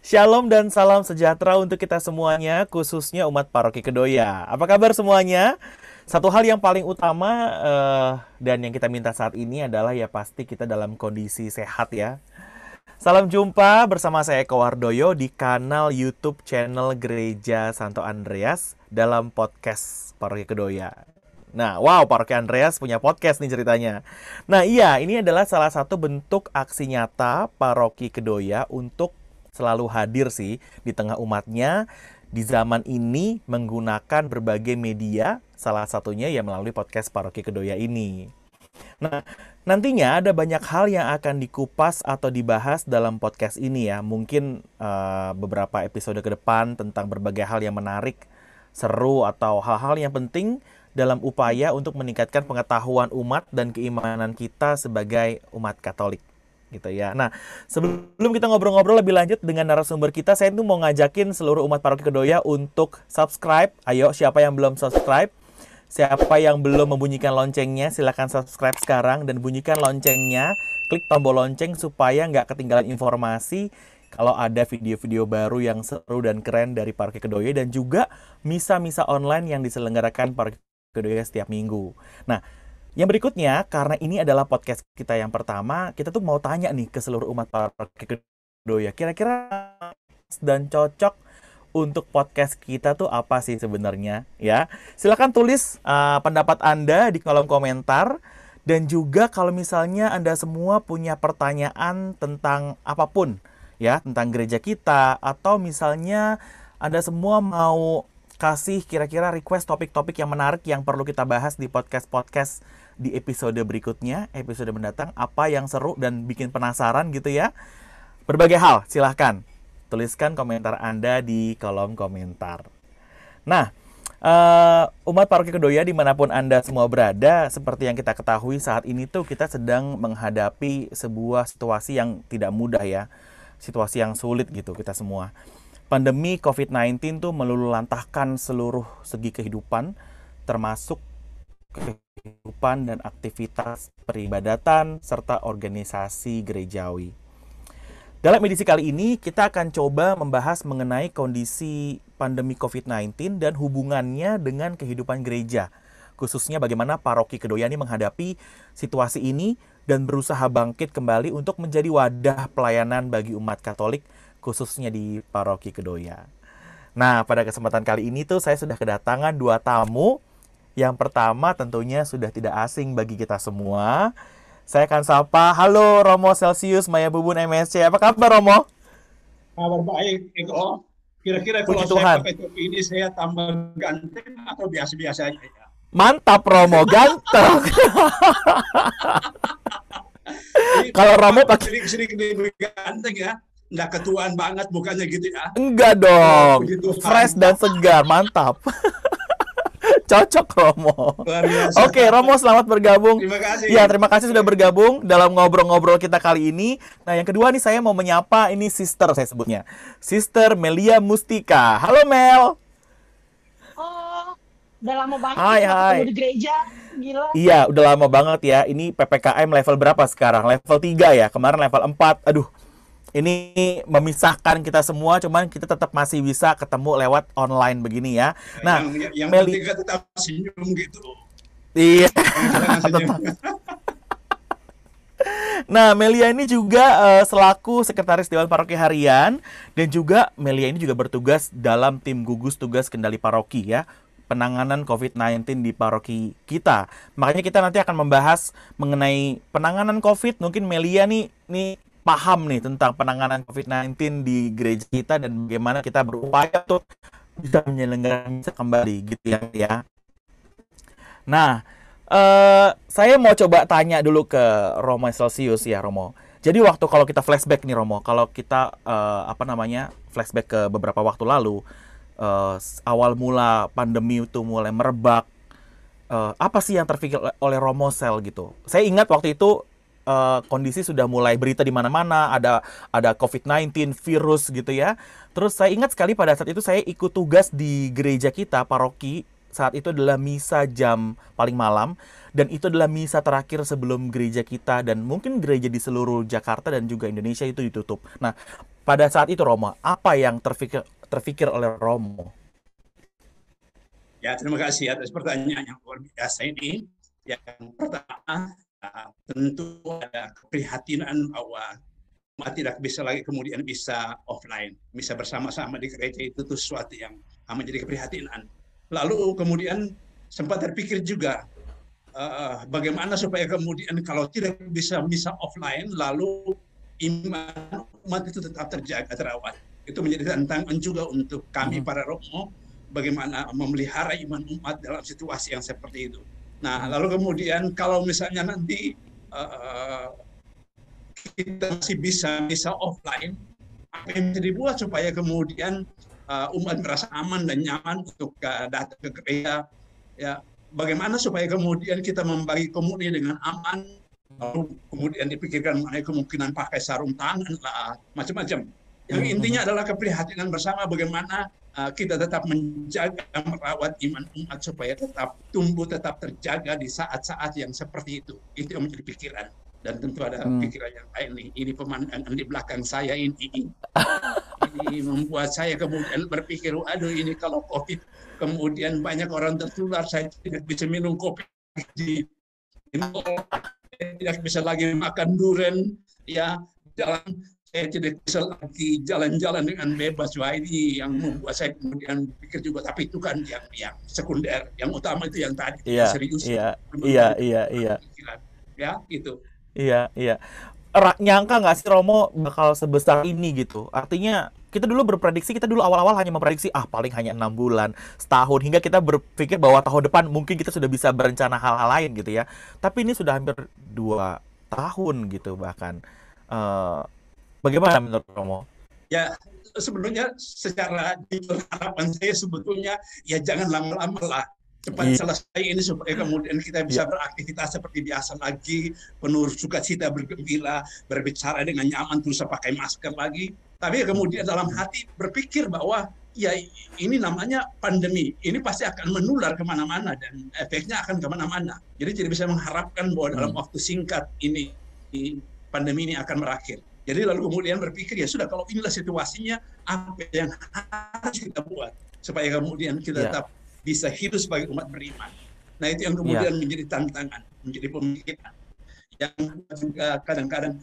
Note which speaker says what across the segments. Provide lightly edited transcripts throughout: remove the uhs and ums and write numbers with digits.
Speaker 1: Shalom dan salam sejahtera untuk kita semuanya, khususnya umat Paroki Kedoya. Apa kabar semuanya? Satu hal yang paling utama dan yang kita minta saat ini adalah ya pasti kita dalam kondisi sehat ya. Salam jumpa bersama saya Eko Wardoyo di kanal YouTube channel Gereja Santo Andreas dalam podcast Paroki Kedoya. Nah, wow, Paroki Andreas punya podcast nih ceritanya. Nah, iya, ini adalah salah satu bentuk aksi nyata Paroki Kedoya untuk selalu hadir sih di tengah umatnya di zaman ini menggunakan berbagai media, salah satunya ya melalui podcast Paroki Kedoya ini. Nah, nantinya ada banyak hal yang akan dikupas atau dibahas dalam podcast ini ya. Mungkin beberapa episode ke depan tentang berbagai hal yang menarik, seru, atau hal-hal yang penting dalam upaya untuk meningkatkan pengetahuan umat dan keimanan kita sebagai umat Katolik gitu ya. Nah, sebelum kita ngobrol-ngobrol lebih lanjut dengan narasumber kita, saya tuh mau ngajakin seluruh umat Paroki Kedoya untuk subscribe. Ayo, siapa yang belum subscribe? Siapa yang belum membunyikan loncengnya, silakan subscribe sekarang dan bunyikan loncengnya. Klik tombol lonceng supaya nggak ketinggalan informasi kalau ada video-video baru yang seru dan keren dari Paroki Kedoya dan juga misa-misa online yang diselenggarakan Paroki Kedoya setiap minggu. Nah, yang berikutnya, karena ini adalah podcast kita yang pertama, kita tuh mau tanya nih ke seluruh umat Paroki Kedoya. Kira-kira dan cocok untuk podcast kita tuh apa sih sebenarnya ya? Silakan tulis pendapat Anda di kolom komentar dan juga kalau misalnya Anda semua punya pertanyaan tentang apapun ya, tentang gereja kita atau misalnya Anda semua mau kasih kira-kira request topik-topik yang menarik yang perlu kita bahas di podcast-podcast di episode berikutnya, episode mendatang, apa yang seru dan bikin penasaran gitu ya. Berbagai hal, silahkan tuliskan komentar Anda di kolom komentar. Nah, umat Paroki Kedoya dimanapun Anda semua berada, seperti yang kita ketahui saat ini tuh kita sedang menghadapi sebuah situasi yang tidak mudah ya. Situasi yang sulit gitu kita semua. Pandemi COVID-19 tuh melululantahkan seluruh segi kehidupan, termasuk kehidupan dan aktivitas peribadatan serta organisasi gerejawi. Dalam edisi kali ini, kita akan coba membahas mengenai kondisi pandemi COVID-19 dan hubungannya dengan kehidupan gereja. Khususnya bagaimana Paroki Kedoya ini menghadapi situasi ini dan berusaha bangkit kembali untuk menjadi wadah pelayanan bagi umat Katolik, khususnya di Paroki Kedoya. Nah, pada kesempatan kali ini tuh saya sudah kedatangan dua tamu. Yang pertama tentunya sudah tidak asing bagi kita semua. Saya akan sapa, halo Romo Celsius Maya Bubun MSC. Apa kabar Romo?
Speaker 2: Kabar baik, Eko. Kira-kira kalau
Speaker 1: Puji
Speaker 2: saya
Speaker 1: Tuhan.
Speaker 2: pakai topi ini saya tambah ganteng atau biasa-biasa aja ya?
Speaker 1: Mantap Romo, ganteng.
Speaker 2: Ini
Speaker 1: Kalau Romo pakai
Speaker 2: sedikit-sedikit lebih ganteng ya. Nggak ketuaan banget bukannya gitu ya.
Speaker 1: enggak
Speaker 2: Oh,
Speaker 1: dong.
Speaker 2: puji
Speaker 1: Fresh
Speaker 2: Tuhan.
Speaker 1: dan segar, mantap. Cocok Romo.
Speaker 2: Luar biasa.
Speaker 1: Oke, Romo selamat bergabung.
Speaker 2: Terima
Speaker 1: Ya,
Speaker 2: kasih.
Speaker 1: terima kasih sudah bergabung dalam ngobrol-ngobrol kita kali ini. Nah, yang kedua nih saya mau menyapa ini sister saya sebutnya. Sister Melia Mustika. Halo Mel.
Speaker 3: Oh, udah lama banget
Speaker 1: Hai,
Speaker 3: kita nggak
Speaker 1: hai.
Speaker 3: ketemu di gereja. Gila.
Speaker 1: Iya, udah lama banget ya. Ini PPKM level berapa sekarang? Level 3 ya. Kemarin level 4. Aduh, ini memisahkan kita semua, cuman kita tetap masih bisa ketemu lewat online begini ya. Nah,
Speaker 2: Yang penting
Speaker 1: Meli,
Speaker 2: kan tetap senyum gitu.
Speaker 1: iya,
Speaker 2: Jangan senyum.
Speaker 1: tetap. Nah, Melia ini juga selaku Sekretaris Dewan Paroki Harian dan juga Melia ini juga bertugas dalam tim gugus tugas kendali paroki ya, penanganan COVID-19 di paroki kita. Makanya kita nanti akan membahas mengenai penanganan COVID. Mungkin Melia nih paham nih tentang penanganan COVID-19 di gereja kita dan bagaimana kita berupaya untuk bisa menyelenggarakan misa kembali gitu ya. Nah, saya mau coba tanya dulu ke Romo Celsius ya, Romo. Jadi waktu kalau kita flashback nih, Romo, kalau kita flashback ke beberapa waktu lalu, awal mula pandemi itu mulai merebak, apa sih yang terpikir oleh Romo Sel gitu? Saya ingat waktu itu kondisi sudah mulai berita di mana-mana, ada COVID-19 virus gitu ya. Terus saya ingat sekali pada saat itu saya ikut tugas di gereja kita, paroki saat itu adalah misa jam paling malam, dan itu adalah misa terakhir sebelum gereja kita dan mungkin gereja di seluruh Jakarta dan juga Indonesia itu ditutup. Nah, pada saat itu Romo, apa yang terfikir oleh Romo?
Speaker 2: Ya, terima kasih atas pertanyaan yang luar biasa ini. Yang pertama, tentu ada keprihatinan bahwa umat tidak bisa lagi kemudian bisa offline, bisa bersama-sama di gereja, itu sesuatu yang menjadi keprihatinan. Lalu kemudian sempat terpikir juga bagaimana supaya kemudian kalau tidak bisa offline, lalu iman umat itu tetap terjaga, terawat. Itu menjadi tantangan juga untuk kami para Romo, bagaimana memelihara iman umat dalam situasi yang seperti itu. Nah, lalu kemudian kalau misalnya nanti kita masih bisa offline, apa yang bisa dibuat supaya kemudian umat merasa aman dan nyaman untuk datang ke gereja, ya bagaimana supaya kemudian kita membagi komuni dengan aman, lalu kemudian dipikirkan mengenai kemungkinan pakai sarung tangan lah, macam-macam. Yang intinya adalah keprihatinan bersama bagaimana kita tetap menjaga, merawat iman umat supaya tetap tumbuh, tetap terjaga di saat-saat yang seperti itu. Itu yang menjadi pikiran. Dan tentu ada pikiran yang lain nih. Ini pemandangan di belakang saya ini membuat saya kemudian berpikir, aduh ini kalau COVID kemudian banyak orang tertular, saya tidak bisa minum kopi di mall, tidak bisa lagi makan durian, ya jalan, saya tidak bisa lagi jalan-jalan dengan bebas. Wah, ini yang membuat saya kemudian pikir juga. Tapi itu kan yang sekunder, yang utama itu yang tadi serius.
Speaker 1: Iya.
Speaker 2: Ya, gitu.
Speaker 1: Iya. Nyangka nggak sih Romo bakal sebesar ini gitu? Artinya kita dulu berprediksi, kita dulu awal-awal hanya memprediksi paling hanya 6 bulan, setahun, hingga kita berpikir bahwa tahun depan mungkin kita sudah bisa berencana hal-hal lain gitu ya. Tapi ini sudah hampir 2 tahun gitu bahkan. Bagaimana menurut Romo?
Speaker 2: Ya, sebelumnya secara jujur harapan saya sebetulnya ya jangan lama-lama lah. Cepat selesai ini supaya kemudian kita bisa beraktivitas seperti biasa lagi, penuh sukacita, bergembira, berbicara dengan nyaman, terus pakai masker lagi. Tapi kemudian dalam hati berpikir bahwa ya ini namanya pandemi, ini pasti akan menular kemana-mana dan efeknya akan kemana-mana. Jadi tidak bisa mengharapkan bahwa dalam waktu singkat ini pandemi ini akan berakhir. Jadi lalu kemudian berpikir, ya sudah, kalau inilah situasinya, apa yang harus kita buat supaya kemudian kita tetap bisa hidup sebagai umat beriman. Nah, itu yang kemudian menjadi tantangan, menjadi pemikiran. Yang juga kadang-kadang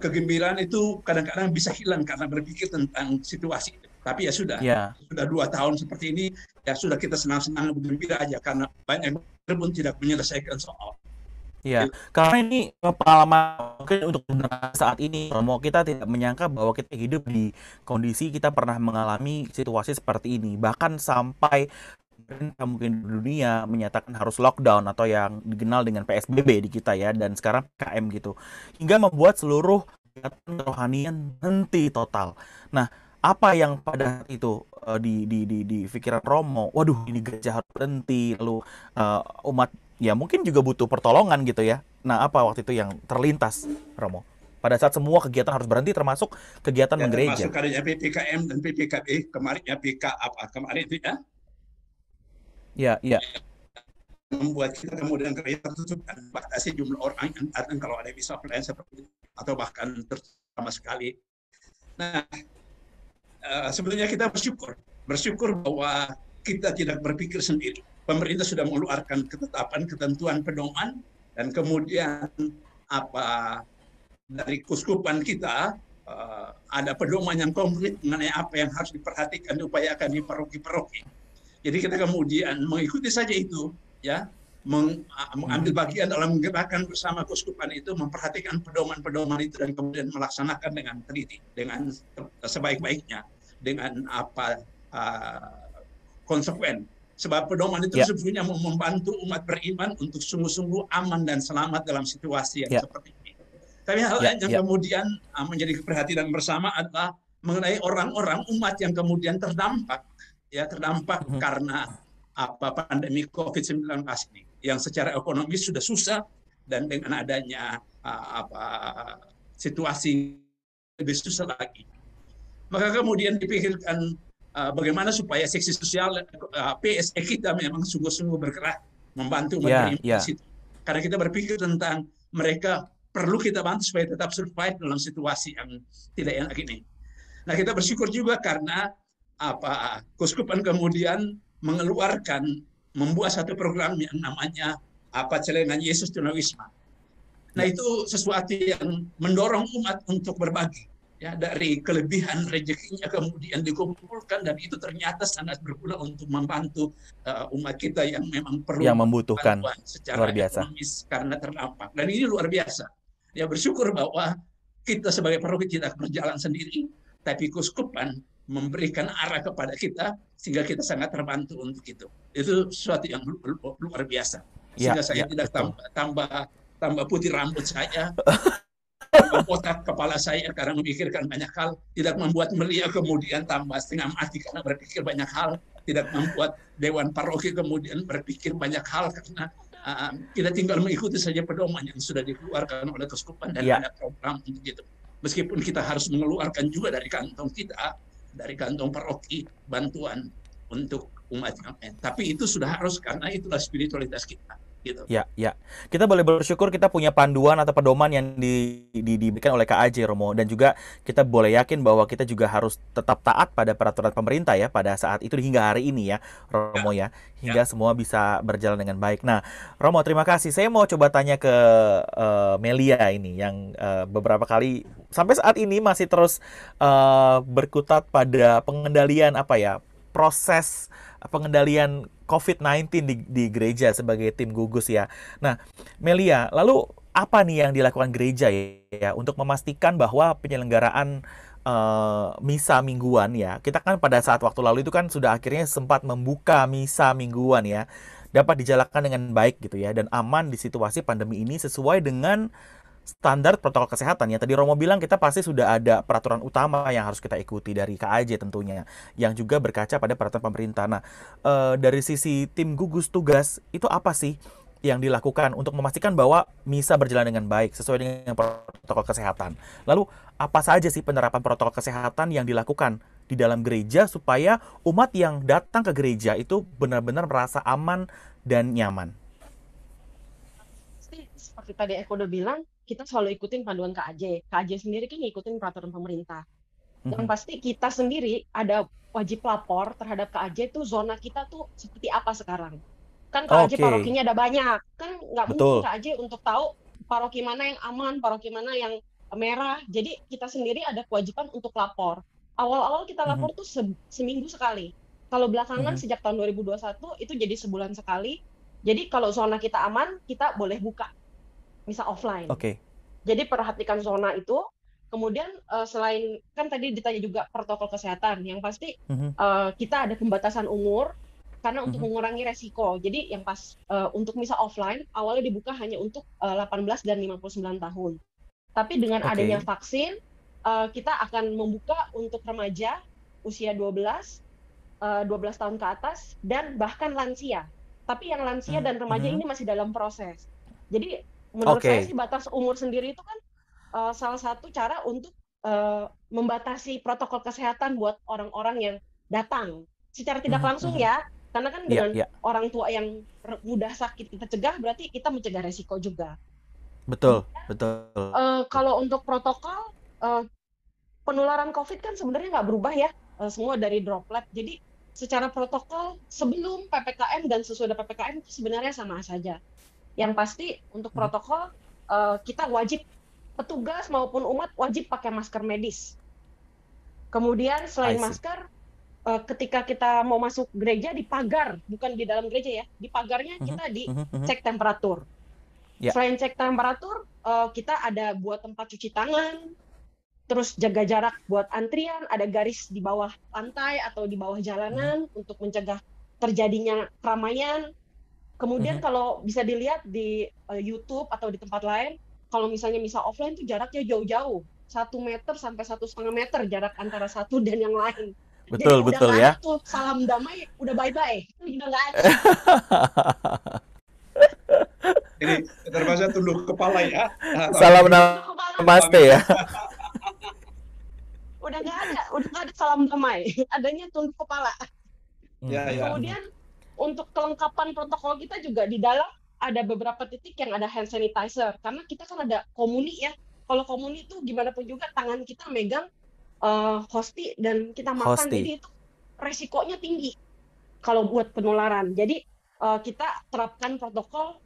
Speaker 2: kegembiraan itu kadang-kadang bisa hilang karena berpikir tentang situasi itu. Tapi ya sudah 2 tahun seperti ini, ya sudah kita senang-senang bergembira aja karena banyak pun tidak menyelesaikan soal.
Speaker 1: Iya, karena ini pengalaman mungkin untuk saat ini, Romo, kita tidak menyangka bahwa kita hidup di kondisi kita pernah mengalami situasi seperti ini. Bahkan sampai mungkin dunia menyatakan harus lockdown atau yang dikenal dengan PSBB di kita ya, dan sekarang PKM gitu. Hingga membuat seluruh kegiatan kerohanian henti total. Nah, apa yang pada saat itu di pikiran Romo? Waduh, ini gereja harus berhenti, lalu umat ya mungkin juga butuh pertolongan gitu ya. Nah, apa waktu itu yang terlintas, Romo? Pada saat semua kegiatan harus berhenti, termasuk kegiatan menggereja.
Speaker 2: Termasuk adanya PPKM dan PPKB, kemarinnya kemarin itu ya.
Speaker 1: Iya.
Speaker 2: Membuat kita kemudian gereja tertutup dan batasi jumlah orang yang datang kalau ada bisa offline seperti itu, atau bahkan sama sekali. Nah, sebenarnya kita bersyukur bahwa kita tidak berpikir sendiri. Pemerintah sudah mengeluarkan ketetapan, ketentuan, pedoman, dan kemudian dari kuskupan kita ada pedoman yang konkret mengenai apa yang harus diperhatikan, diupayakan di paroki-paroki. Jadi kita kemudian mengikuti saja itu, ya, mengambil bagian dalam gerakan bersama kuskupan itu, memperhatikan pedoman-pedoman itu dan kemudian melaksanakan dengan teliti, dengan sebaik-baiknya, dengan konsekuen. Sebab pedoman itu sebetulnya membantu umat beriman untuk sungguh-sungguh aman dan selamat dalam situasi yang seperti ini. Tapi hal lain yang kemudian menjadi keprihatinan bersama adalah mengenai orang-orang umat yang kemudian terdampak karena pandemi COVID-19 ini, yang secara ekonomis sudah susah, dan dengan adanya situasi lebih susah lagi. Maka kemudian dipikirkan bagaimana supaya seksi sosial PSE kita memang sungguh-sungguh bergerak membantu umat
Speaker 1: Ya,
Speaker 2: beriman di
Speaker 1: ya.
Speaker 2: situ. Karena kita berpikir tentang mereka perlu kita bantu supaya tetap survive dalam situasi yang tidak enak ini. Nah, kita bersyukur juga karena Keuskupan kemudian membuat satu program yang namanya Celengan Yesus Tunawisma. Nah,
Speaker 1: Ya.
Speaker 2: itu sesuatu yang mendorong umat untuk berbagi. Ya, dari kelebihan rezekinya kemudian dikumpulkan, dan itu ternyata sangat berguna untuk membantu umat kita yang memang perlu
Speaker 1: Yang membutuhkan.
Speaker 2: bantuan secara
Speaker 1: Luar biasa.
Speaker 2: ekonomis karena terdampak. Dan ini luar biasa. Ya, bersyukur bahwa kita sebagai paroki tidak berjalan sendiri, tapi Keuskupan memberikan arah kepada kita sehingga kita sangat terbantu untuk itu. Itu sesuatu yang luar biasa.
Speaker 1: Ya,
Speaker 2: Sehingga saya
Speaker 1: ya,
Speaker 2: tidak
Speaker 1: betul.
Speaker 2: tambah putih rambut saya, tambah botak kepala saya karena memikirkan banyak hal, tidak membuat Melia kemudian tambah setengah mati karena berpikir banyak hal, tidak membuat Dewan Paroki kemudian berpikir banyak hal karena kita tinggal mengikuti saja pedoman yang sudah dikeluarkan oleh Keuskupan dan
Speaker 1: Ya.
Speaker 2: ada program untuk itu. Meskipun kita harus mengeluarkan juga dari kantong kita, dari kantong paroki, bantuan untuk umat yang lain. Tapi itu sudah harus, karena itulah spiritualitas kita. Gitu.
Speaker 1: Ya, ya. Kita boleh bersyukur kita punya panduan atau pedoman yang diberikan oleh KAJ, Romo. Dan juga kita boleh yakin bahwa kita juga harus tetap taat pada peraturan pemerintah ya pada saat itu hingga hari ini ya, Romo ya. Hingga semua bisa berjalan dengan baik. Nah, Romo, terima kasih. Saya mau coba tanya ke Melia ini yang beberapa kali sampai saat ini masih terus berkutat pada pengendalian proses pengendalian COVID-19 di gereja sebagai tim gugus ya. Nah, Melia, lalu apa nih yang dilakukan gereja ya untuk memastikan bahwa penyelenggaraan misa mingguan ya, kita kan pada saat waktu lalu itu kan sudah akhirnya sempat membuka misa mingguan ya, dapat dijalankan dengan baik gitu ya, dan aman di situasi pandemi ini sesuai dengan standar protokol kesehatan ya. Tadi Romo bilang kita pasti sudah ada peraturan utama yang harus kita ikuti dari KAJ tentunya, yang juga berkaca pada peraturan pemerintah. Nah, dari sisi tim gugus tugas itu apa sih yang dilakukan untuk memastikan bahwa misa berjalan dengan baik sesuai dengan protokol kesehatan? Lalu apa saja sih penerapan protokol kesehatan yang dilakukan di dalam gereja supaya umat yang datang ke gereja itu benar-benar merasa aman dan nyaman?
Speaker 3: Seperti tadi Eko udah bilang, kita selalu ikutin panduan KAJ. KAJ sendiri kan ngikutin peraturan pemerintah. Yang pasti kita sendiri ada wajib lapor terhadap KAJ tuh, zona kita tuh seperti apa sekarang. Kan KAJ parokinya ada banyak. Kan nggak mungkin KAJ untuk tahu paroki mana yang aman, paroki mana yang merah. Jadi kita sendiri ada kewajiban untuk lapor. Awal-awal kita lapor tuh seminggu sekali. Kalau belakangan sejak tahun 2021 itu jadi sebulan sekali. Jadi kalau zona kita aman, kita boleh buka misa offline. Jadi perhatikan zona itu. Kemudian selain kan tadi ditanya juga protokol kesehatan, yang pasti kita ada pembatasan umur karena untuk mengurangi resiko. Jadi yang pas untuk misa offline awalnya dibuka hanya untuk 18 dan 59 tahun. Tapi dengan adanya vaksin, kita akan membuka untuk remaja usia 12 tahun ke atas dan bahkan lansia. Tapi yang lansia dan remaja ini masih dalam proses. Jadi menurut saya sih batas umur sendiri itu kan salah satu cara untuk membatasi protokol kesehatan buat orang-orang yang datang secara tidak langsung ya, karena kan dengan orang tua yang mudah sakit kita cegah, berarti kita mencegah resiko juga.
Speaker 1: Betul.
Speaker 3: Kalau untuk protokol penularan COVID kan sebenarnya nggak berubah ya, semua dari droplet. Jadi secara protokol sebelum PPKM dan sesudah PPKM itu sebenarnya sama saja. Yang pasti untuk protokol kita wajib, petugas maupun umat wajib pakai masker medis. Kemudian selain masker, ketika kita mau masuk gereja di pagar, bukan di dalam gereja ya, di pagarnya kita dicek temperatur. Selain cek temperatur, kita ada buat tempat cuci tangan, terus jaga jarak buat antrian, ada garis di bawah lantai atau di bawah jalanan untuk mencegah terjadinya keramaian. Kemudian kalau bisa dilihat di YouTube atau di tempat lain, kalau misalnya misa offline itu jaraknya jauh-jauh, 1 meter sampai 1,5 meter jarak antara satu dan yang lain.
Speaker 1: Betul ya.
Speaker 3: Tuh salam damai, udah bye-bye, itu udah nggak ada.
Speaker 2: Ini terpaksa tunduk kepala ya.
Speaker 1: Salam namaste ya.
Speaker 3: udah nggak ada salam damai, adanya tunduk kepala.
Speaker 2: Ya, ya.
Speaker 3: Kemudian untuk kelengkapan protokol kita juga di dalam ada beberapa titik yang ada hand sanitizer, karena kita kan ada komuni ya. Kalau komuni itu gimana pun juga tangan kita megang hosti dan kita makan,
Speaker 1: Hosti.
Speaker 3: jadi itu resikonya tinggi kalau buat penularan. Jadi kita terapkan protokol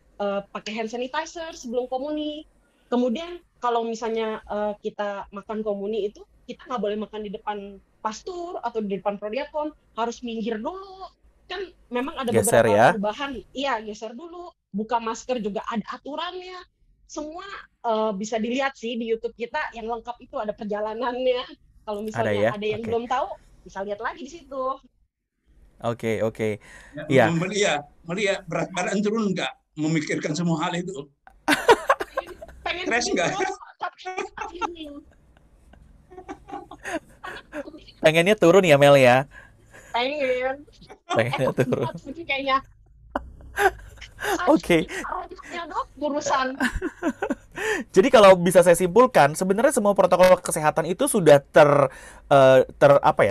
Speaker 3: pakai hand sanitizer sebelum komuni. Kemudian kalau misalnya kita makan komuni itu, kita nggak boleh makan di depan pastur atau di depan prodiakon, harus minggir dulu. Kan memang ada
Speaker 1: Geser
Speaker 3: beberapa
Speaker 1: ya.
Speaker 3: perubahan. Iya, geser dulu. Buka masker juga ada aturannya. Semua bisa dilihat sih di YouTube kita, yang lengkap itu ada perjalanannya. Kalau
Speaker 1: Ada
Speaker 3: misalnya
Speaker 1: ya.
Speaker 3: ada yang
Speaker 1: Oke.
Speaker 3: belum tahu, bisa lihat lagi di situ.
Speaker 1: Oke, oke.
Speaker 2: Ya,
Speaker 1: Iya.
Speaker 2: Melia, berat badan turun nggak memikirkan semua hal itu?
Speaker 3: Pengen
Speaker 2: Stres nggak?
Speaker 3: turun, tapi
Speaker 1: Pengennya turun ya Mel ya.
Speaker 3: pengen.
Speaker 1: Pengennya turun.
Speaker 3: Tapi kayaknya
Speaker 1: Oke.
Speaker 3: ya dok, urusan.
Speaker 1: Jadi kalau bisa saya simpulkan, sebenarnya semua protokol kesehatan itu sudah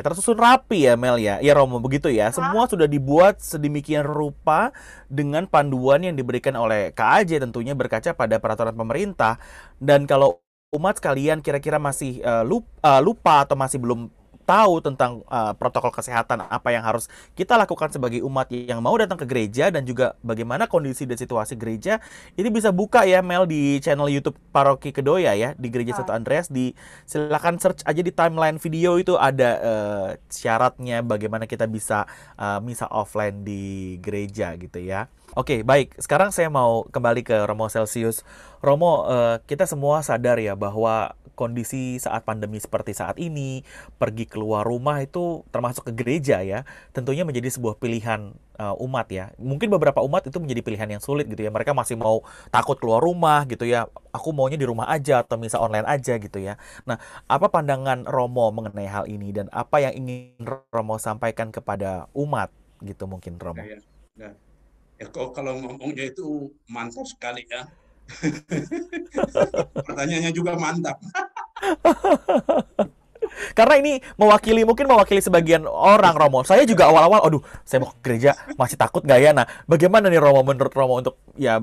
Speaker 1: tersusun rapi ya Mel ya. Ya Romo, begitu ya. Semua sudah dibuat sedemikian rupa dengan panduan yang diberikan oleh KAJ, tentunya berkaca pada peraturan pemerintah. Dan kalau umat sekalian kira-kira masih lupa atau masih belum tahu tentang protokol kesehatan apa yang harus kita lakukan sebagai umat yang mau datang ke gereja, dan juga bagaimana kondisi dan situasi gereja, ini bisa buka ya Mel di channel YouTube Paroki Kedoya ya, di Gereja Santo Andreas. Silakan search aja di timeline video, itu ada syaratnya bagaimana kita bisa misa offline di gereja gitu ya. Oke, baik. Sekarang saya mau kembali ke Romo Celsius. Romo, kita semua sadar ya bahwa kondisi saat pandemi seperti saat ini, pergi keluar rumah itu termasuk ke gereja ya, tentunya menjadi sebuah pilihan umat ya. Mungkin beberapa umat itu menjadi pilihan yang sulit gitu ya. Mereka masih mau takut keluar rumah gitu ya. Aku maunya di rumah aja atau misa online aja gitu ya. Nah, apa pandangan Romo mengenai hal ini, dan apa yang ingin Romo sampaikan kepada umat gitu mungkin Romo?
Speaker 2: Ya, kalau ngomongnya itu mantap sekali ya. Pertanyaannya juga mantap.
Speaker 1: Karena ini mungkin mewakili sebagian orang Romo. Saya juga awal-awal, aduh, saya mau ke gereja masih takut nggak ya? Nah, bagaimana nih Romo, menurut Romo untuk ya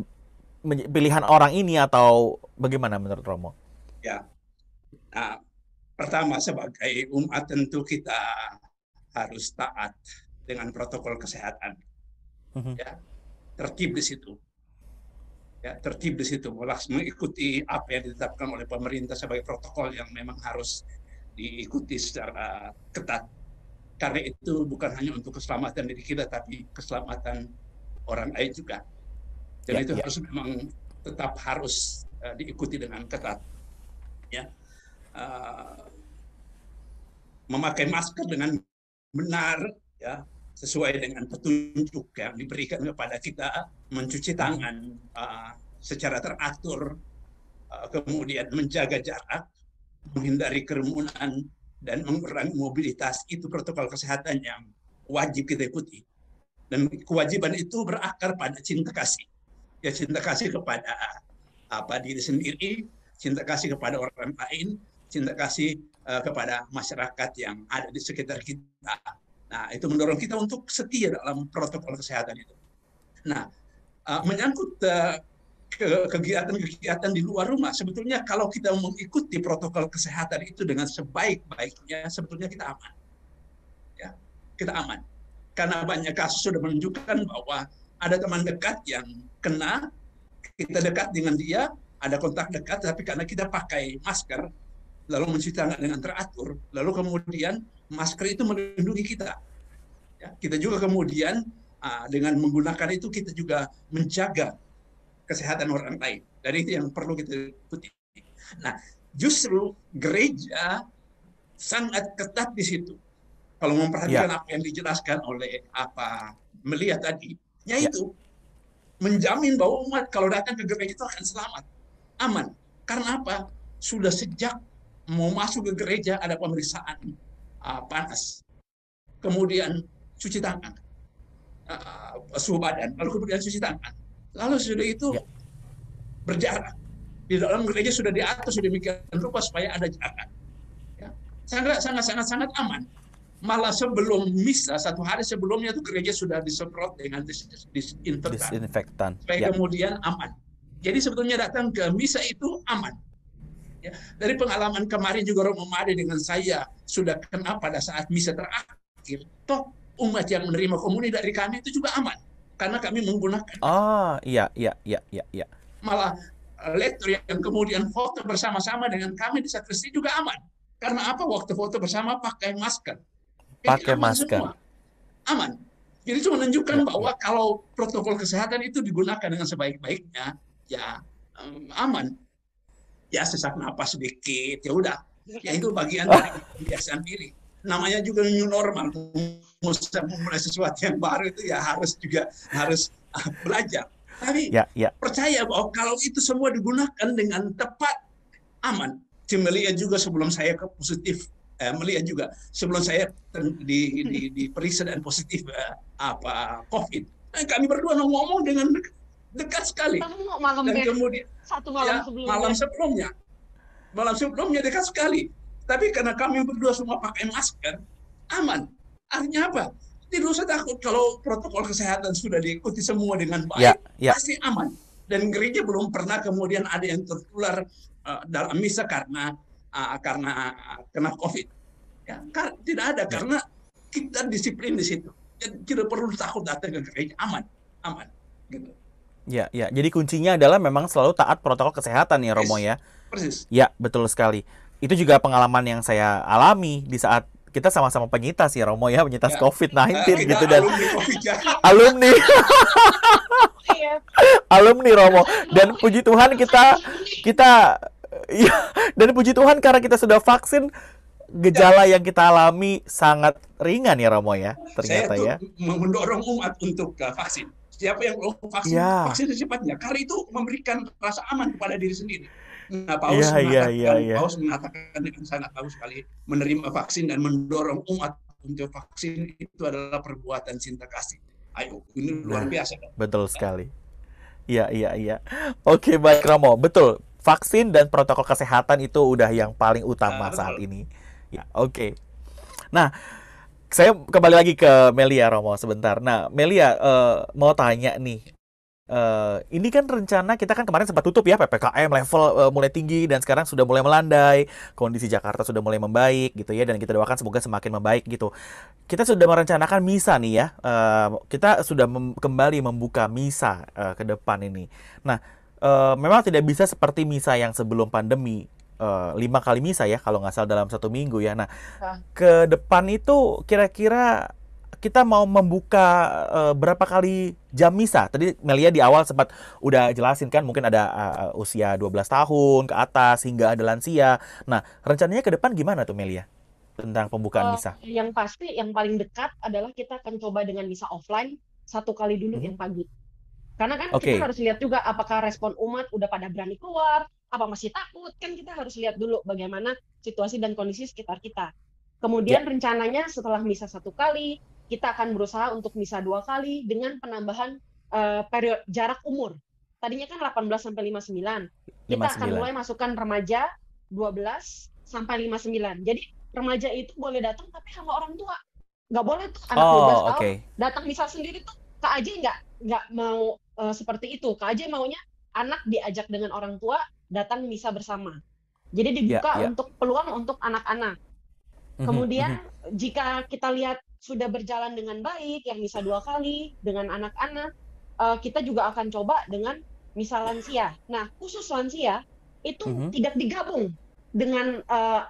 Speaker 1: pilihan orang ini, atau bagaimana menurut Romo?
Speaker 2: Ya, nah, pertama sebagai umat tentu kita harus taat dengan protokol kesehatan. Ya, tertib di situ. Ya, tertib di situ, mengikuti apa yang ditetapkan oleh pemerintah sebagai protokol yang memang harus diikuti secara ketat. Karena itu bukan hanya untuk keselamatan diri kita, tapi keselamatan orang lain juga. Dan itu harus memang tetap harus diikuti dengan ketat. Ya, memakai masker dengan benar, ya, sesuai dengan petunjuk yang diberikan kepada kita, mencuci tangan secara teratur, kemudian menjaga jarak, menghindari kerumunan, dan mengurangi mobilitas. Itu protokol kesehatan yang wajib kita ikuti. Dan kewajiban itu berakar pada cinta kasih. Ya, cinta kasih kepada diri sendiri, cinta kasih kepada orang lain, cinta kasih kepada masyarakat yang ada di sekitar kita. Nah, itu mendorong kita untuk setia dalam protokol kesehatan itu. Nah, menyangkut kegiatan-kegiatan di luar rumah, sebetulnya kalau kita mengikuti protokol kesehatan itu dengan sebaik-baiknya, sebetulnya kita aman. Ya, kita aman. Karena banyak kasus sudah menunjukkan bahwa ada teman dekat yang kena, kita dekat dengan dia, ada kontak dekat, tapi karena kita pakai masker, lalu mencuci tangan dengan teratur, lalu kemudian masker itu melindungi kita. Ya, kita juga kemudian dengan menggunakan itu kita juga menjaga kesehatan orang lain. Dan itu yang perlu kita ikuti. Nah, justru gereja sangat ketat di situ. Kalau memperhatikan apa yang dijelaskan oleh Melia tadi, yaitu menjamin bahwa umat kalau datang ke gereja itu akan selamat, aman. Karena apa? Sudah sejak mau masuk ke gereja ada pemeriksaan panas, kemudian cuci tangan, suhu badan, lalu kemudian cuci tangan, lalu sudah itu berjarak. Di dalam gereja sudah diatur sedemikian rupa supaya ada jarak. Ya. sangat aman. Malah sebelum misa, 1 hari sebelumnya itu gereja sudah disemprot dengan disinfektan
Speaker 1: Disinfektan.
Speaker 2: supaya
Speaker 1: Ya.
Speaker 2: kemudian aman. Jadi sebetulnya datang ke misa itu aman. Ya. Dari pengalaman kemarin juga Romo Made dengan saya sudah kena pada saat misa terakhir. Toh umat yang menerima komuni dari kami itu juga aman karena kami menggunakan.
Speaker 1: Oh, iya, iya, iya, iya, iya.
Speaker 2: Malah lektor yang kemudian foto bersama-sama dengan kami di sakristi juga aman. Karena apa? Waktu foto bersama pakai masker. Jadi
Speaker 1: Pakai
Speaker 2: aman
Speaker 1: masker.
Speaker 2: semua. Aman. Jadi itu menunjukkan
Speaker 1: Ya,
Speaker 2: bahwa
Speaker 1: ya.
Speaker 2: kalau protokol kesehatan itu digunakan dengan sebaik-baiknya, ya aman. Ya sesak napas sedikit, ya udah. Ya itu bagian dari kebiasaan diri. Namanya juga new normal. Mulai sesuatu yang baru itu ya harus belajar. Tapi
Speaker 1: Ya, ya.
Speaker 2: percaya bahwa kalau itu semua digunakan dengan tepat, aman. Melia juga sebelum saya ke positif, melihat juga sebelum saya diperiksa dan positif COVID. Kami berdua ngomong dengan dekat sekali. Dan kemudian
Speaker 3: satu malam
Speaker 2: sebelumnya, malam sebelumnya dekat sekali. Tapi karena kami berdua semua pakai masker, aman. Artinya apa? Tidak usah takut kalau protokol kesehatan sudah diikuti semua dengan baik, pasti aman. Dan gereja belum pernah kemudian ada yang tertular dalam misa karena kena COVID. Ya, tidak ada karena kita disiplin di situ. Jadi, tidak perlu takut datang ke gereja, aman, gitu.
Speaker 1: Ya, ya. Jadi kuncinya adalah memang selalu taat protokol kesehatan ya, Romo ya.
Speaker 2: Persis.
Speaker 1: Ya, betul sekali. Itu juga pengalaman yang saya alami di saat kita sama-sama penyintas ya, Romo ya, penyintas COVID-19 gitu dan alumni. Alumni Romo, dan puji Tuhan kita ya, dan puji Tuhan karena kita sudah vaksin, gejala yang kita alami sangat ringan ya, Romo ya, ternyata
Speaker 2: saya
Speaker 1: ya.
Speaker 2: Mendorong umat untuk vaksin. Siapa yang belum vaksin, vaksin secepatnya. Karena itu memberikan rasa aman kepada diri sendiri. Nah, Paus mengatakan dengan sangat bagus sekali, menerima vaksin dan mendorong umat untuk vaksin itu adalah perbuatan cinta kasih. Ayo, ini luar biasa.
Speaker 1: Betul sekali. Iya, iya, iya. Oke, baik Romo. Betul. Vaksin dan protokol kesehatan itu udah yang paling utama saat ini. Ya, oke. Nah, saya kembali lagi ke Melia, Romo, sebentar. Nah, Melia, mau tanya nih. Ini kan rencana kita kan kemarin sempat tutup ya, PPKM level mulai tinggi dan sekarang sudah mulai melandai. Kondisi Jakarta sudah mulai membaik gitu ya, dan kita doakan semoga semakin membaik gitu. Kita sudah merencanakan misa nih ya. Kita sudah kembali membuka misa ke depan ini. Nah, memang tidak bisa seperti misa yang sebelum pandemi. 5 kali misa ya kalau nggak salah dalam 1 minggu ya. Nah, ke depan itu kira-kira kita mau membuka berapa kali jam misa? Tadi Melia di awal sempat udah jelasin kan, mungkin ada usia 12 tahun ke atas hingga ada lansia. Nah, rencananya ke depan gimana tuh Melia tentang pembukaan misa?
Speaker 3: Yang pasti yang paling dekat adalah kita akan coba dengan misa offline 1 kali dulu yang pagi. Karena kan kita harus lihat juga apakah respon umat udah pada berani keluar, apa masih takut, kan kita harus lihat dulu bagaimana situasi dan kondisi sekitar kita. Kemudian rencananya setelah misa 1 kali, kita akan berusaha untuk misa 2 kali dengan penambahan periode jarak umur. Tadinya kan 18 sampai 59. Kita akan mulai masukkan remaja 12 sampai 59. Jadi remaja itu boleh datang tapi sama orang tua. Nggak boleh tuh anak 12 tahun datang misa sendiri tuh. Kak Aji nggak mau seperti itu. Kak Aji maunya anak diajak dengan orang tua datang misa bersama. Jadi dibuka untuk peluang untuk anak-anak. Kemudian jika kita lihat sudah berjalan dengan baik, yang misa 2 kali dengan anak-anak, kita juga akan coba dengan misa lansia. Nah, khusus lansia itu tidak digabung dengan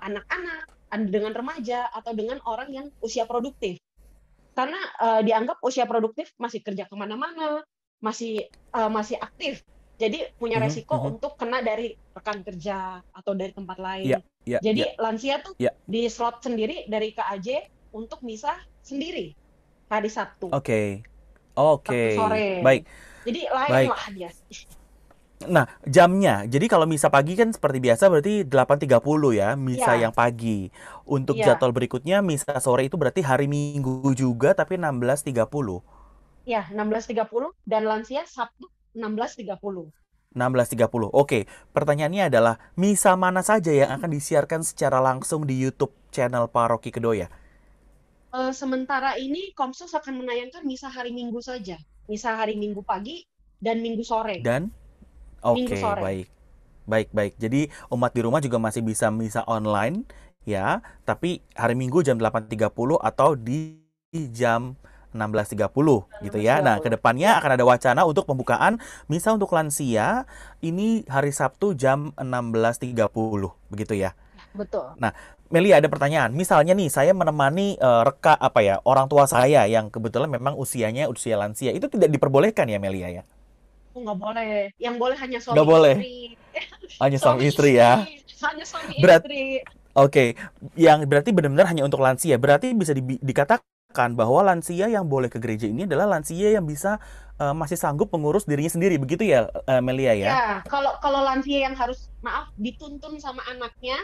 Speaker 3: anak-anak, dengan remaja atau dengan orang yang usia produktif. Karena dianggap usia produktif masih kerja kemana-mana, masih aktif. Jadi punya resiko untuk kena dari rekan kerja atau dari tempat lain. Jadi lansia tuh di slot sendiri dari KAJ untuk misa sendiri hari Sabtu. Sabtu sore.
Speaker 1: Baik.
Speaker 3: Jadi lain lah dia.
Speaker 1: Nah, jamnya. Jadi kalau misa pagi kan seperti biasa berarti 8.30 ya, misa yang pagi. Untuk jadwal berikutnya misa sore itu berarti hari Minggu juga tapi 16.30.
Speaker 3: Ya, 16.30 dan lansia Sabtu 16.30.
Speaker 1: 16.30. Oke, pertanyaannya adalah misa mana saja yang akan disiarkan secara langsung di YouTube channel Paroki Kedoya?
Speaker 3: Sementara ini Komsos akan menayangkan misa hari Minggu saja. Misa hari Minggu pagi dan Minggu sore.
Speaker 1: Dan
Speaker 3: Minggu
Speaker 1: oke,
Speaker 3: sore.
Speaker 1: baik. Baik, baik. Jadi umat di rumah juga masih bisa misa online ya, tapi hari Minggu jam 8.30 atau di jam 16.30 gitu ya. Nah,
Speaker 3: 16.30.
Speaker 1: kedepannya
Speaker 3: Ya,
Speaker 1: akan ada wacana untuk pembukaan misa untuk lansia ini hari Sabtu jam 16.30 begitu ya.
Speaker 3: ya, betul.
Speaker 1: Nah, Meli ada pertanyaan. Misalnya nih, saya menemani orang tua saya yang kebetulan memang usianya usia lansia. Itu tidak diperbolehkan ya, Melia ya?
Speaker 3: Oh, nggak boleh. Yang boleh hanya
Speaker 1: Nggak
Speaker 3: suami
Speaker 1: boleh.
Speaker 3: istri.
Speaker 1: Hanya
Speaker 3: Suami
Speaker 1: suami istri ya.
Speaker 3: istri. Hanya suami
Speaker 1: Berat.
Speaker 3: istri.
Speaker 1: Oke, yang berarti benar-benar hanya untuk lansia. Berarti bisa dikatakan bahwa lansia yang boleh ke gereja ini adalah lansia yang bisa masih sanggup mengurus dirinya sendiri, begitu ya, Melia ya?
Speaker 3: Ya, kalau kalau lansia yang harus, maaf, dituntun sama anaknya,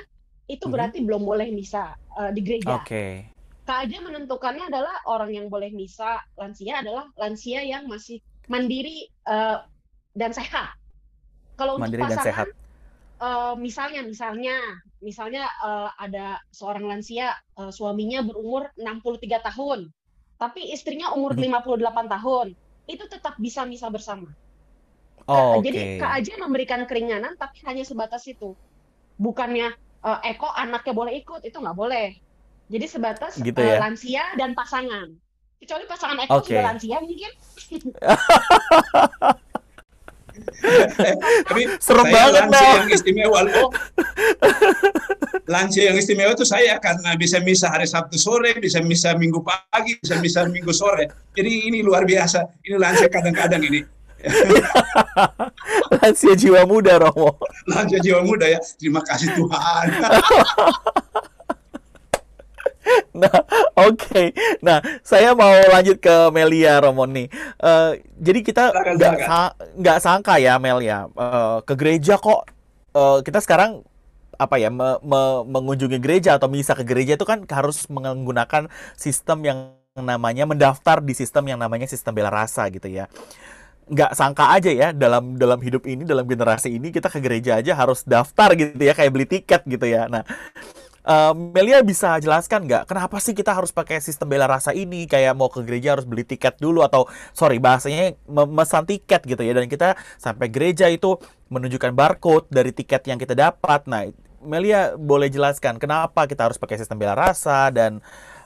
Speaker 3: itu
Speaker 1: Mhm.
Speaker 3: berarti belum boleh misa di gereja.
Speaker 1: Oke,
Speaker 3: KAJ menentukannya adalah orang yang boleh misa lansia adalah lansia yang masih mandiri dan sehat. Kalau untuk
Speaker 1: mandiri dan
Speaker 3: pasangan,
Speaker 1: sehat.
Speaker 3: misalnya ada seorang lansia, suaminya berumur 63 tahun, tapi istrinya umur
Speaker 1: Mhm.
Speaker 3: 58 tahun, itu tetap bisa misa bersama. Jadi
Speaker 1: Oke,
Speaker 3: KAJ memberikan keringanan, tapi hanya sebatas itu. Bukannya Eko anaknya boleh ikut, itu nggak boleh. Jadi sebatas
Speaker 1: gitu ya.
Speaker 3: lansia dan pasangan. Kecuali pasangan Eko sudah
Speaker 1: Oke.
Speaker 3: lansia mungkin.
Speaker 2: Tapi
Speaker 1: Serem
Speaker 2: saya
Speaker 1: banget,
Speaker 2: lansia
Speaker 1: Mel.
Speaker 2: yang istimewa loh. Lansia yang istimewa itu saya karena bisa misa hari Sabtu sore, bisa misa Minggu pagi, bisa misa Minggu sore. Jadi ini luar biasa. Ini lansia kadang-kadang ini.
Speaker 1: Lansia jiwa muda, Romo.
Speaker 2: Lansia jiwa muda ya. Terima kasih Tuhan.
Speaker 1: Nah, oke. Nah, saya mau lanjut ke Melia Romo nih. Jadi kita
Speaker 2: Silakan, silakan.
Speaker 1: nggak sangka ya Mel ya, ke gereja kok kita sekarang mengunjungi gereja atau misa ke gereja itu kan harus menggunakan sistem yang namanya mendaftar di sistem yang namanya sistem bela rasa gitu ya. Nggak sangka aja ya dalam dalam hidup ini, dalam generasi ini kita ke gereja aja harus daftar gitu ya, kayak beli tiket gitu ya. Nah, Melia bisa jelaskan nggak kenapa sih kita harus pakai sistem bela rasa ini? Kayak mau ke gereja harus beli tiket dulu atau sorry bahasanya memesan tiket gitu ya. Dan kita sampai gereja itu menunjukkan barcode dari tiket yang kita dapat. Nah, Melia boleh jelaskan kenapa kita harus pakai sistem bela rasa dan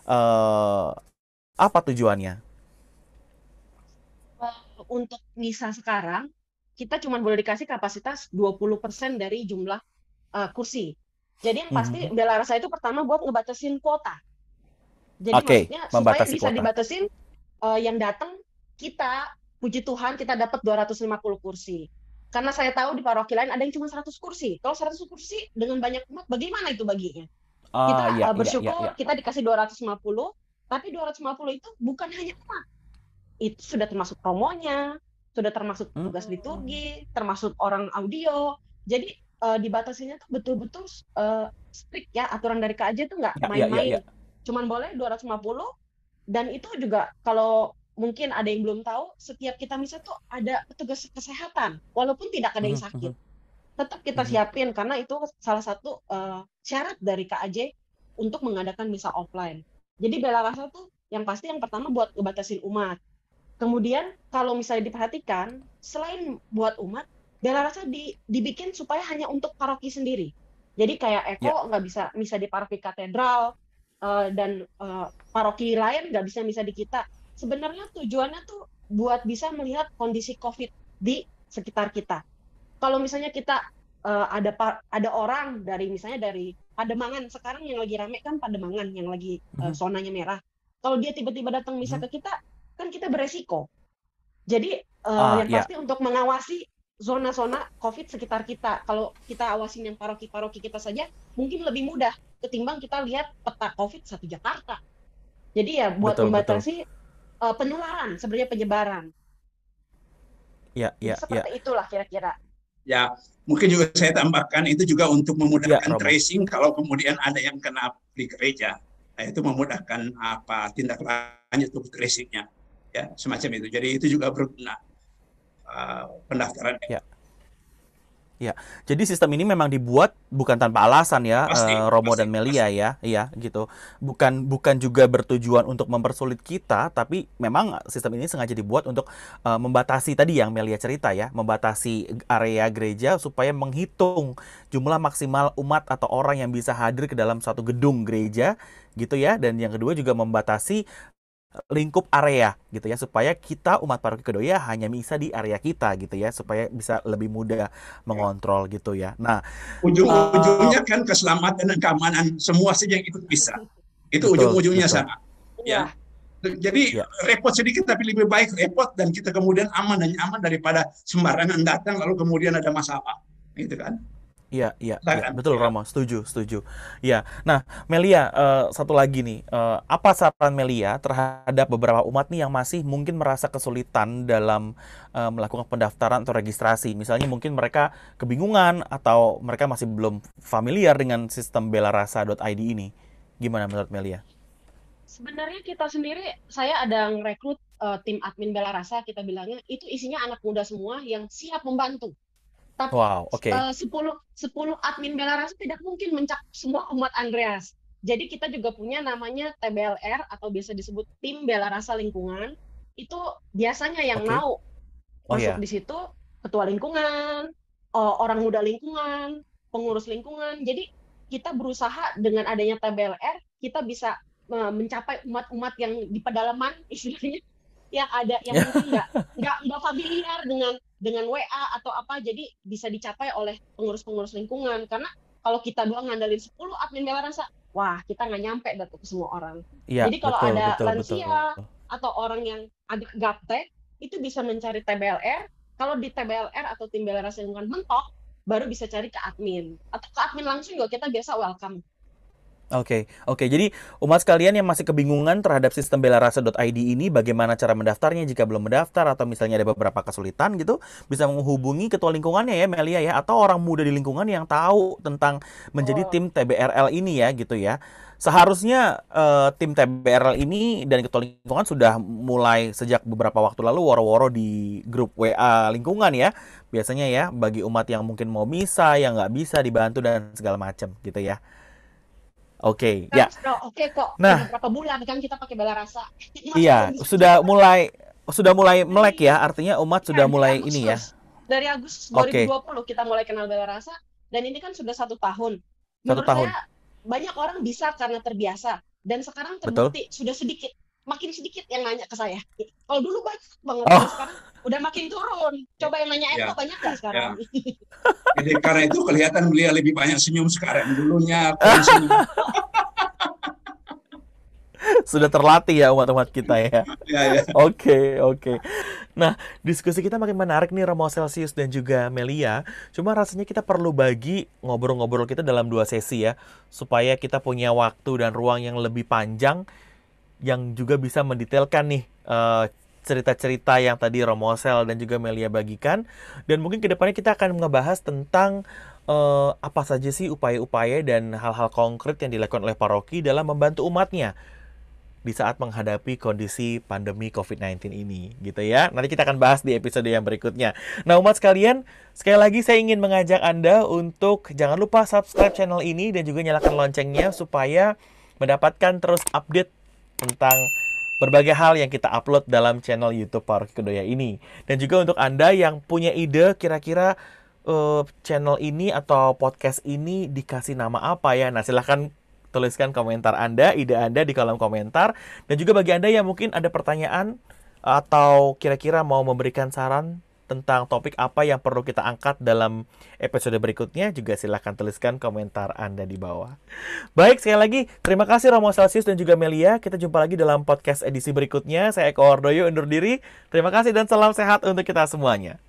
Speaker 1: eh, apa tujuannya?
Speaker 3: Untuk misa sekarang, kita cuma boleh dikasih kapasitas 20% dari jumlah kursi. Jadi yang pasti
Speaker 1: Mhm.
Speaker 3: bela rasa itu pertama buat ngebatasin kuota. Jadi
Speaker 1: Oke,
Speaker 3: maksudnya supaya
Speaker 1: membatasi
Speaker 3: bisa
Speaker 1: kuota.
Speaker 3: dibatasin yang datang kita, puji Tuhan kita dapat 250 kursi. Karena saya tahu di paroki lain ada yang cuma 100 kursi. Kalau 100 kursi dengan banyak umat, bagaimana itu baginya?
Speaker 1: Ah,
Speaker 3: Kita
Speaker 1: iya, iya, iya, iya.
Speaker 3: bersyukur kita dikasih 250, tapi 250 itu bukan hanya umat. Itu sudah termasuk promonya, sudah termasuk
Speaker 1: Hmm,
Speaker 3: tugas liturgi, termasuk orang audio. Jadi dibatasinya tuh betul-betul strict ya, aturan dari KAJ tuh nggak
Speaker 1: ya, ya, ya, ya.
Speaker 3: main-main. Cuman boleh 250, dan itu juga kalau mungkin ada yang belum tahu, setiap kita misa tuh ada petugas kesehatan, walaupun tidak ada yang
Speaker 1: Mhm,
Speaker 3: sakit.
Speaker 1: mhm,
Speaker 3: Tetap kita
Speaker 1: mhm.
Speaker 3: siapin karena itu salah satu syarat dari KAJ untuk mengadakan misa offline. Jadi bela rasa tuh yang pasti yang pertama buat ngebatasin umat. Kemudian kalau misalnya diperhatikan, selain buat umat, bela rasa dibikin supaya hanya untuk paroki sendiri. Jadi kayak
Speaker 1: Ya,
Speaker 3: Eko nggak bisa misa di paroki katedral, dan paroki lain nggak bisa misa di kita. Sebenarnya tujuannya tuh buat bisa melihat kondisi COVID di sekitar kita. Kalau misalnya kita ada orang dari misalnya dari Pademangan, sekarang yang lagi rame kan Pademangan yang lagi
Speaker 1: mhm,
Speaker 3: zonanya merah. Kalau dia tiba-tiba datang misa
Speaker 1: mhm.
Speaker 3: ke kita, kan kita beresiko. Jadi yang
Speaker 1: Ya.
Speaker 3: pasti untuk mengawasi zona-zona COVID sekitar kita. Kalau kita awasin yang paroki-paroki kita saja, mungkin lebih mudah ketimbang kita lihat peta COVID satu Jakarta. Jadi ya buat
Speaker 1: Betul, betul.
Speaker 3: membatasi penularan, sebenarnya penyebaran.
Speaker 1: Ya,
Speaker 3: Jadi
Speaker 1: ya, ya.
Speaker 3: seperti itulah kira-kira.
Speaker 2: Ya, mungkin juga saya tambahkan itu juga untuk
Speaker 1: Ya,
Speaker 2: memudahkan
Speaker 1: Romo.
Speaker 2: tracing kalau kemudian ada yang kena di gereja. Nah, itu memudahkan apa tindak lanjut untuk tracingnya. Ya, semacam itu. Jadi itu juga berguna pendaftaran.
Speaker 1: Ya. Ya, jadi sistem ini memang dibuat bukan tanpa alasan ya,
Speaker 2: Pasti,
Speaker 1: Romo
Speaker 2: pasti,
Speaker 1: dan Melia
Speaker 2: pasti.
Speaker 1: ya, iya gitu. Bukan juga bertujuan untuk mempersulit kita, tapi memang sistem ini sengaja dibuat untuk membatasi tadi yang Melia cerita ya, membatasi area gereja supaya menghitung jumlah maksimal umat atau orang yang bisa hadir ke dalam satu gedung gereja gitu ya. Dan yang kedua juga membatasi lingkup area gitu ya supaya kita umat paroki Kedoya hanya bisa di area kita gitu ya supaya bisa lebih mudah
Speaker 2: Ya.
Speaker 1: mengontrol gitu ya. Nah, eh,
Speaker 2: Ujung-ujungnya kan keselamatan dan keamanan semua saja yang ikut bisa. Itu
Speaker 1: betul
Speaker 2: ujung-ujungnya
Speaker 1: betul
Speaker 2: sana.
Speaker 3: Iya,
Speaker 2: Ya. Jadi
Speaker 1: ya
Speaker 2: repot sedikit tapi lebih baik repot dan kita kemudian aman dan nyaman daripada sembarangan datang lalu kemudian ada masalah. Gitu kan?
Speaker 1: iya iya iya
Speaker 2: Silakan.
Speaker 1: betul
Speaker 2: Ya.
Speaker 1: Romo, setuju setuju. Ya, nah Melia, satu lagi nih, apa saran Melia terhadap beberapa umat nih yang masih mungkin merasa kesulitan dalam melakukan pendaftaran atau registrasi? Misalnya mungkin mereka kebingungan atau mereka masih belum familiar dengan sistem belarasa.id ini. Gimana menurut Melia?
Speaker 3: sebenarnya kita sendiri, saya ada ngerekrut tim admin Bela Rasa, kita bilangnya, itu isinya anak muda semua yang siap membantu. Tapi
Speaker 1: Wow, oke.
Speaker 3: 10 admin Bela Rasa tidak mungkin mencakup semua umat Andreas. Jadi kita juga punya namanya TBLR atau biasa disebut Tim Bela Rasa Lingkungan. Itu biasanya yang
Speaker 1: Oke.
Speaker 3: mau
Speaker 1: Oh
Speaker 3: masuk
Speaker 1: ya.
Speaker 3: di situ ketua lingkungan, orang muda lingkungan, pengurus lingkungan. Jadi kita berusaha dengan adanya TBLR kita bisa mencapai umat-umat yang di pedalaman istilahnya yang ada yang mungkin nggak familiar dengan WA atau apa, jadi bisa dicapai oleh pengurus-pengurus lingkungan, karena kalau kita doang ngandelin 10 admin Bela Rasa, wah kita nggak nyampe datu ke semua orang.
Speaker 1: Iya,
Speaker 3: Jadi kalau
Speaker 1: betul
Speaker 3: ada
Speaker 1: betul betul.
Speaker 3: lansia atau orang yang agak gaptek itu bisa mencari TBLR. Kalau di TBLR atau tim Bela Rasa Lingkungan mentok, baru bisa cari ke admin atau ke admin langsung juga kita biasa welcome.
Speaker 1: Oke, oke. Jadi umat sekalian yang masih kebingungan terhadap sistem belarasa.id ini, bagaimana cara mendaftarnya jika belum mendaftar atau misalnya ada beberapa kesulitan gitu, bisa menghubungi ketua lingkungannya ya Melia ya, atau orang muda di lingkungan yang tahu tentang menjadi
Speaker 3: Oh,
Speaker 1: tim TBRL ini ya gitu ya. Seharusnya tim TBRL ini dan ketua lingkungan sudah mulai sejak beberapa waktu lalu woro-woro di grup WA lingkungan ya. Biasanya ya bagi umat yang mungkin mau misa, yang nggak bisa dibantu dan segala macam gitu ya. Oke,
Speaker 3: kan
Speaker 1: ya.
Speaker 3: sudah oke kok, udah
Speaker 1: Nah,
Speaker 3: berapa bulan kan kita pakai Bela Rasa. Masa
Speaker 1: iya,
Speaker 3: belum bisa juga.
Speaker 1: sudah mulai melek
Speaker 3: Dari
Speaker 1: ya, artinya umat
Speaker 3: ya
Speaker 1: sudah
Speaker 3: dari
Speaker 1: mulai ini ya.
Speaker 3: Agustus. Dari Agustus
Speaker 1: Oke,
Speaker 3: 2020 kita mulai kenal Bela Rasa dan ini kan sudah 1 tahun.
Speaker 1: satu
Speaker 3: Menurut saya
Speaker 1: tahun,
Speaker 3: banyak orang bisa karena terbiasa dan sekarang
Speaker 1: betul?
Speaker 3: terbukti sudah sedikit, makin sedikit yang nanya ke saya. Kalau dulu banyak banget dan
Speaker 1: Oh,
Speaker 3: sekarang udah makin turun. Coba yang nanya Eko
Speaker 2: Ya.
Speaker 3: banyak nggak sekarang?
Speaker 2: Ya. Jadi karena itu kelihatan beliau lebih banyak senyum sekarang. Dulunya kurang senyum.
Speaker 1: sudah terlatih ya umat-umat kita ya.
Speaker 2: Ya, ya.
Speaker 1: Oke, oke. Nah, diskusi kita makin menarik nih Romo Celsius dan juga Melia. Cuma rasanya kita perlu bagi ngobrol-ngobrol kita dalam 2 sesi ya, supaya kita punya waktu dan ruang yang lebih panjang yang juga bisa mendetailkan nih cerita-cerita yang tadi Romosel dan juga Melia bagikan. Dan mungkin kedepannya kita akan ngebahas tentang apa saja sih upaya-upaya dan hal-hal konkret yang dilakukan oleh paroki dalam membantu umatnya di saat menghadapi kondisi pandemi COVID-19 ini, gitu ya. Nanti kita akan bahas di episode yang berikutnya. Nah, umat sekalian, sekali lagi saya ingin mengajak Anda untuk jangan lupa subscribe channel ini dan juga nyalakan loncengnya supaya mendapatkan terus update tentang berbagai hal yang kita upload dalam channel YouTube Paroki Kedoya ini. Dan juga untuk Anda yang punya ide kira-kira channel ini atau podcast ini dikasih nama apa ya? Nah, silahkan tuliskan komentar Anda, ide Anda di kolom komentar. Dan juga bagi Anda yang mungkin ada pertanyaan atau kira-kira mau memberikan saran tentang topik apa yang perlu kita angkat dalam episode berikutnya, juga silahkan tuliskan komentar Anda di bawah. Baik, sekali lagi terima kasih Romo Celsius dan juga Melia. Kita jumpa lagi dalam podcast edisi berikutnya. Saya Eko Wardoyo undur diri. Terima kasih dan salam sehat untuk kita semuanya.